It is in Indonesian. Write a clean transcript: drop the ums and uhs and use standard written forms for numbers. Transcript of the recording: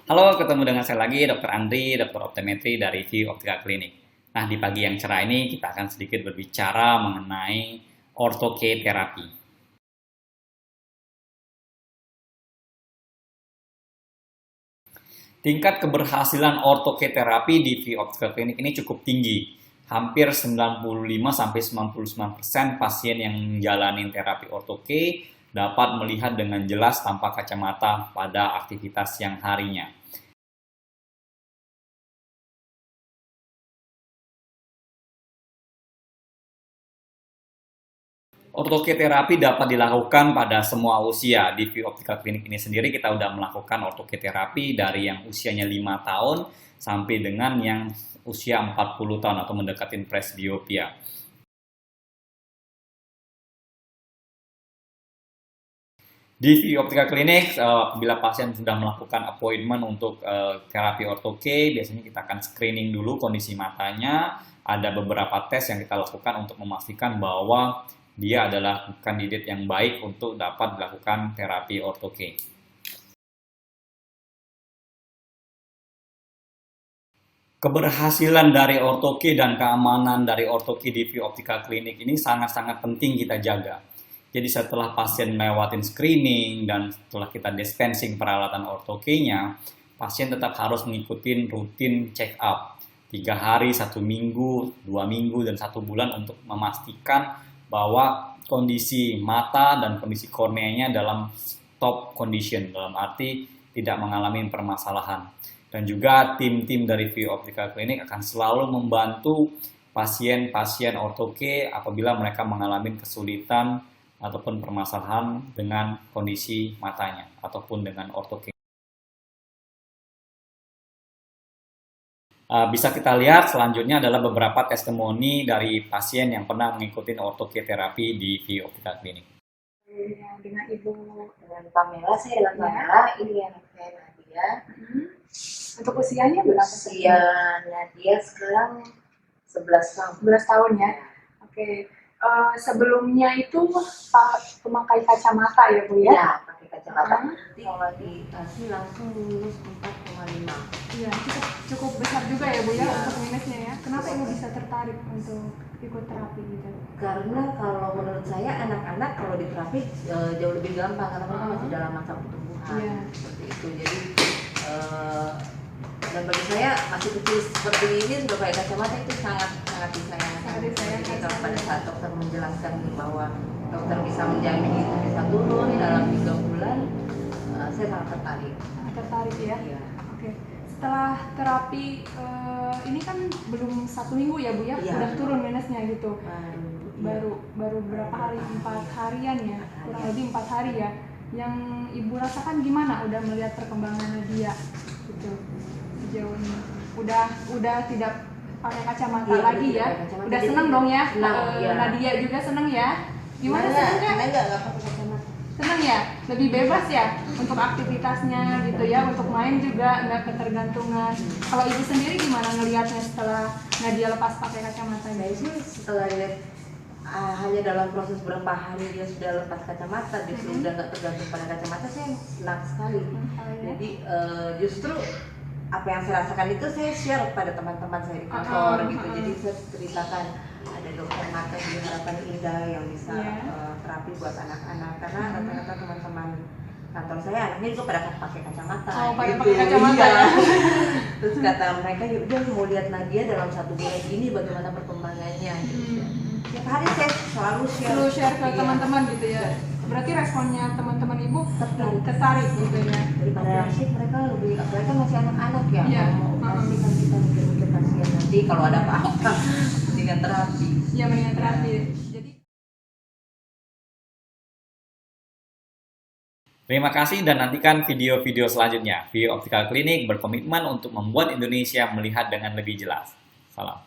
Halo, ketemu dengan saya lagi, Dr. Andri, dokter optometri dari View Optika Klinik. Nah, di pagi yang cerah ini kita akan sedikit berbicara mengenai ortho-K terapi. Tingkat keberhasilan ortho-K terapi di View Optika Klinik ini cukup tinggi. Hampir 95-99% pasien yang menjalani terapi ortho-K dapat melihat dengan jelas tanpa kacamata pada aktivitas siang harinya. Ortho-K terapi dapat dilakukan pada semua usia. Di View Optical Clinic ini sendiri kita sudah melakukan ortho-K terapi dari yang usianya 5 tahun sampai dengan yang usia 40 tahun atau mendekati presbiopia. Di View Optical Clinic, bila pasien sudah melakukan appointment untuk terapi ortho-K, biasanya kita akan screening dulu kondisi matanya. Ada beberapa tes yang kita lakukan untuk memastikan bahwa dia adalah kandidat yang baik untuk dapat dilakukan terapi ortho-K. Keberhasilan dari ortho-K dan keamanan dari ortho-K di View Optical Clinic ini sangat-sangat penting kita jaga. Jadi setelah pasien lewatin screening dan setelah kita dispensing peralatan ortho-K-nya, pasien tetap harus mengikuti rutin check up 3 hari, 1 minggu, 2 minggu, dan 1 bulan untuk memastikan bahwa kondisi mata dan kondisi korneanya dalam top condition, dalam arti tidak mengalami permasalahan. Dan juga tim-tim dari View Optical Clinic akan selalu membantu pasien-pasien ortho-K apabila mereka mengalami kesulitan ataupun permasalahan dengan kondisi matanya ataupun dengan ortho-K. Bisa kita lihat selanjutnya adalah beberapa testimoni dari pasien yang pernah mengikuti ortho-K terapi di View Optical Clinic. Dengan Ibu dengan Pamela, saya dengan Pamela, ini anak saya Nadia. Untuk usianya berapa? Usia Nadia sekarang 11 tahun. 11 tahun ya. Oke. Sebelumnya itu pemakai kacamata ya Bu ya? Ya, pakai kacamata. Nanti kalau dikasih langsung minus 4,5. Iya, cukup besar juga ya Bu ya untuk minusnya ya. Kenapa Ibu bisa tertarik untuk ikut terapi gitu? Karena kalau menurut saya anak-anak kalau di terapi jauh lebih gampang karena mereka masih dalam masa pertumbuhan. Iya. Seperti itu. Jadi dan bagi saya masih kecil seperti ini sudah pakai kacamata itu sangat disayangkan. Sangat disayangkan. Jadi kalau pada saat dokter menjelaskan bahwa dokter bisa menjamin itu bisa turun dalam 3 bulan, saya sangat tertarik. Sangat tertarik ya? Iya. Oke. Setelah terapi ini kan belum 1 minggu ya Bu ya? Iya. Udah turun minusnya gitu. Baru berapa hari? 4 harian ya? Kurang lebih 4 hari ya. Yang Ibu rasakan gimana udah melihat perkembangannya dia gitu sejauh ini? Udah tidak pakai kacamata lagi ya? Kacamata. Udah seneng dong ya? Iya. Nadia juga seneng ya? Gimana senengnya? Enggak pakai kacamata. Seneng ya? Lebih bebas ya untuk aktivitasnya gitu ya, untuk main juga nggak ketergantungan. Kalau Ibu sendiri gimana ngelihatnya setelah Nadia lepas pakai kacamata? Saya sih setelah lihat hanya dalam proses berapa hari dia sudah lepas kacamata, dia sudah nggak tergantung pada kacamata, saya senang sekali. Jadi justru apa yang saya rasakan itu saya share pada teman-teman saya di kantor gitu. Jadi saya ceritakan ada dokter mata di Harapan Indah yang bisa terapi buat anak-anak, karena rata-rata teman-teman kantor saya anaknya juga pada pakai kacamata. Oh, pada gitu. pakai kacamata ya. Terus kata mereka, ya udah mau lihat Nadia dalam 1 bulan ini bagaimana perkembangannya. Gitu. Tiap hari saya selalu share ke teman-teman gitu ya. Berarti responnya teman-teman Ibu tertarik gitu ya. Daripada asik mereka masih anak-anak ya. Iya. Mau operasi kan kita mikir-mikir kasihan nanti kalau ada apa-apa dengan terapi. Iya, mendingan terapi. Jadi Terima kasih dan nantikan video-video selanjutnya. View Optical Clinic berkomitmen untuk membuat Indonesia melihat dengan lebih jelas. Salam.